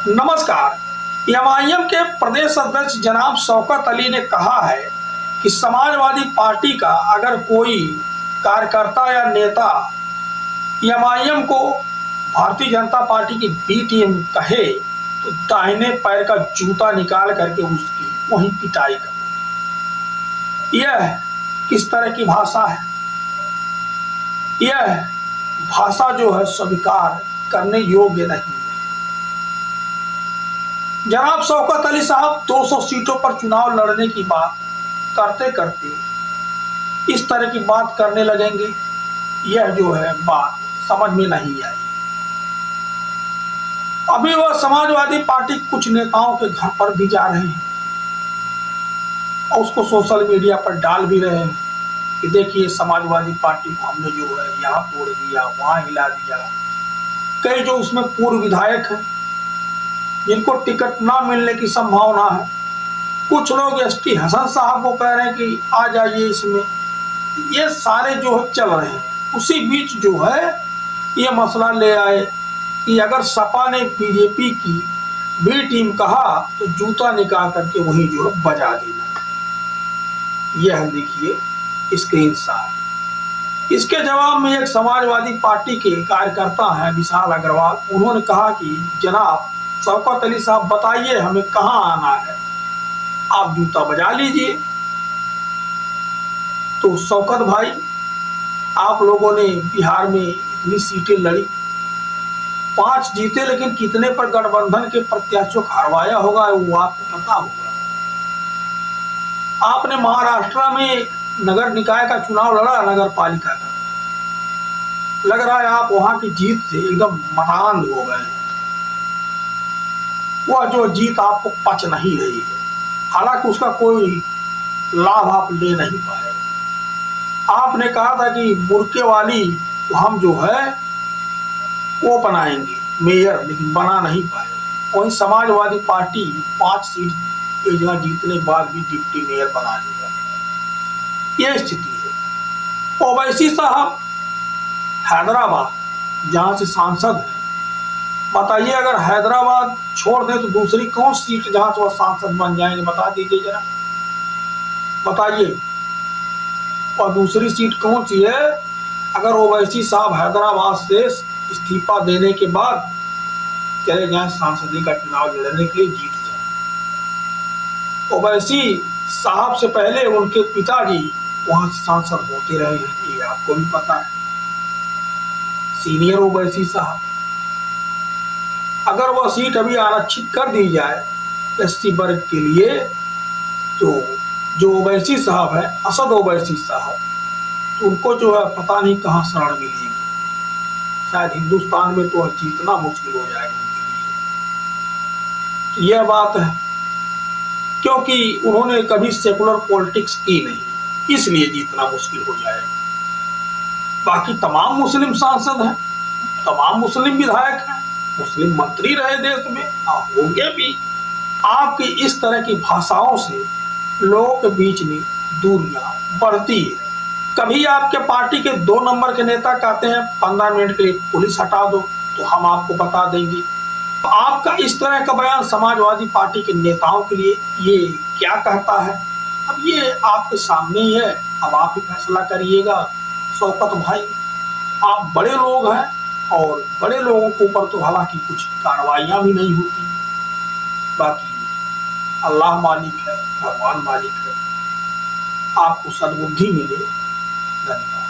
नमस्कार। एमआईएम के प्रदेश अध्यक्ष जनाब शौकत अली ने कहा है कि समाजवादी पार्टी का अगर कोई कार्यकर्ता या नेता एमआईएम को भारतीय जनता पार्टी की बी टीम कहे तो दाहिने पैर का जूता निकाल करके उसकी वहीं पिटाई कर। यह किस तरह की भाषा है? यह भाषा जो है स्वीकार करने योग्य नहीं है। जनाब शौकत अली साहब 200 सीटों पर चुनाव लड़ने की बात करते करते इस तरह की बात करने लगेंगे, यह जो है बात समझ में नहीं आई। अभी वह समाजवादी पार्टी कुछ नेताओं के घर पर भी जा रहे हैं और उसको सोशल मीडिया पर डाल भी रहे हैं कि देखिए समाजवादी पार्टी को हमने जो है यहाँ तोड़ दिया, वहाँ हिला दिया। कई जो उसमें पूर्व विधायक हैं जिनको टिकट ना मिलने की संभावना है, कुछ लोग एसटी हसन साहब को कह रहे हैं कि आ जाइए इसमें। ये सारे जो है चल रहे हैं। उसी बीच जो है ये मसला ले आए कि अगर सपा ने बीजेपी की बी टीम कहा तो जूता निकाल करके वहीं जो है बजा देना। यह देखिए स्क्रीनशॉट। इसके जवाब में एक समाजवादी पार्टी के कार्यकर्ता हैं विशाल अग्रवाल, उन्होंने कहा कि जनाब शौकत अली साहब बताइए हमें कहाँ आना है, आप जूता बजा लीजिए। तो शौकत भाई, आप लोगों ने बिहार में इतनी सीटें लड़ी, 5 जीते, लेकिन कितने पर गठबंधन के प्रत्याशियों को हरवाया होगा वो आपको पता होगा। आपने महाराष्ट्र में नगर निकाय का चुनाव लड़ा, नगर पालिका का, लग रहा है आप वहां की जीत से एकदम मतान्ध हो गए। वह जो जीत आपको पच नहीं रही है, हालांकि उसका कोई लाभ आप ले नहीं पाए। आपने कहा था कि बुरके वाली तो हम जो है वो बनाएंगे मेयर, लेकिन बना नहीं पाए। वहीं समाजवादी पार्टी 5 सीट योजना जीतने के बाद भी डिप्टी मेयर बना लेगा। यह स्थिति है। ओवैसी साहब हैदराबाद जहां से सांसद है, बताइए अगर हैदराबाद छोड़ दें तो दूसरी कौन सीट जहां से वह सांसद बन जाएंगे, बता दीजिए जरा, बताइए। और दूसरी सीट कौन सी है अगर ओवैसी साहब हैदराबाद से इस्तीफा देने के बाद चले जाए सांसदी का चुनाव लड़ने के लिए, जीत जाए। ओवैसी साहब से पहले उनके पिताजी वहां से सांसद होते रहे हैं, ये आपको भी पता है। सीनियर ओवैसी साहब, अगर वह सीट अभी आरक्षित कर दी जाए एससी वर्ग के लिए तो जो ओवैसी साहब है, असद ओवैसी साहब, तो उनको जो है पता नहीं कहाँ शरण मिलेगी। शायद हिंदुस्तान में तो जीतना मुश्किल हो जाएगा उनके लिए। तो यह बात है, क्योंकि उन्होंने कभी सेकुलर पॉलिटिक्स की नहीं, इसलिए जीतना मुश्किल हो जाएगा। बाकी तमाम मुस्लिम सांसद हैं, तमाम मुस्लिम विधायक हैं, मुस्लिम मंत्री रहे देश में, होंगे भी। आपकी इस तरह की भाषाओं से लोगों के बीच में दूरियां बढ़ती है। कभी आपके पार्टी के 2 नंबर के नेता कहते हैं 15 मिनट के लिए पुलिस हटा दो, तो हम आपको बता देंगे। तो आपका इस तरह का बयान समाजवादी पार्टी के नेताओं के लिए ये क्या कहता है, अब ये आपके सामने ही है। अब आप ही फैसला करिएगा। शौकत भाई, आप बड़े लोग हैं और बड़े लोगों के ऊपर तो हालांकि कुछ कार्रवाइयां भी नहीं होती। बाकी अल्लाह मालिक है, भगवान मालिक है। आपको सद्बुद्धि मिले। धन्यवाद।